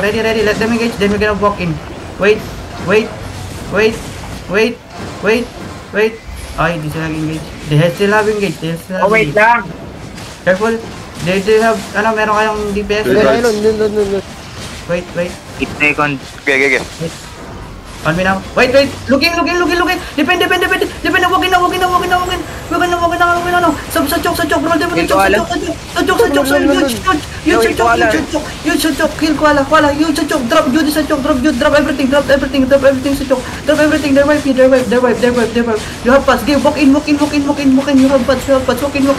Ready. Let them engage. Then we're gonna walk in. Wait. Ay, di sila engage. They still have engage. Oh, wait lang. Careful. They have, meron kayong DPS. Wait. 8 seconds. Okay. On me now. Wait. Looking. Depend. Walking na. Sa chok. Roll them with the chok. You chok. Kill koala. You chok. Drop Judy sa chok. Drop everything sa chok. Drop everything. They're wipe. You have pass. Give. Walk in. You have pass. Walk in.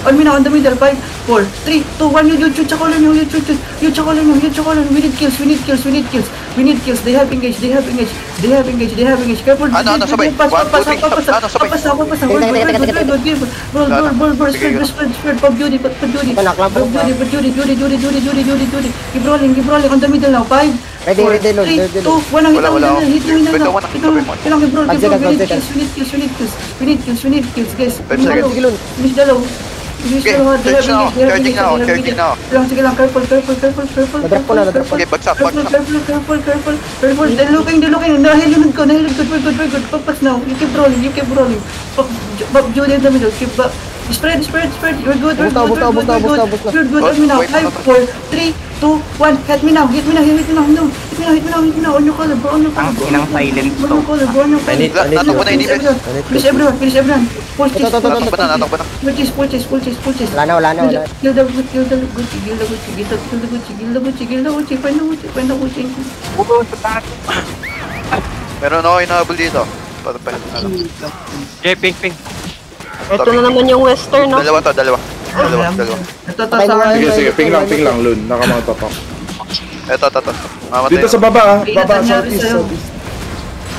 On me now. On the middle. 5, 4, 3, 2, 1. You chok all on you. We need kills. They have engaged. Careful. Sabay. Pass. Spread. Pop Judy. Put Judy. Keep rolling on the middle now. 5, 4, 3, 2, 1. Hit me now. Keep roll. We need kills, guys. Finish the low. Charging now. Sige lang, careful. Okay, bagsak. Careful. They're looking. Nahilunod ko. We're good. Pass now. You keep rolling. Pop Judy in the middle. Keep back. Spread. You're good. You're good. Let me now. 5, 4, 3, 2, 1. Hit me now. No. Hit me now. On your color, bro. Ang inang silence to. Natakbo na yung defense. Finish everyone. Pull chase. Natakbo na. Pull chase. Wala na. Kill the Gucci. Find the Gucci. Meron ako inahabol dito. Okay, ping. Ito na naman yung western, no? Dalawa. Ito sa Sige, ping lang, Lun. Nakamatapak. Ito. Mamatay. Dito sa baba, Baba, southeast.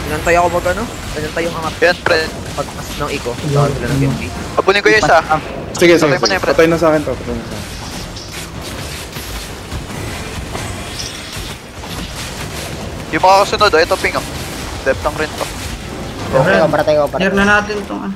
Pinantay ako pinantay yung angat. Yan, friend. Pagpas ng eco. Tawag sila ng gameplay. Abunin ko yung isa. Sige. Patay mo na yun, Fred. Patay na sa akin to. Yung mga kasunod, ito ping. Depth ng rin to. Para tayo. Clear na natin itong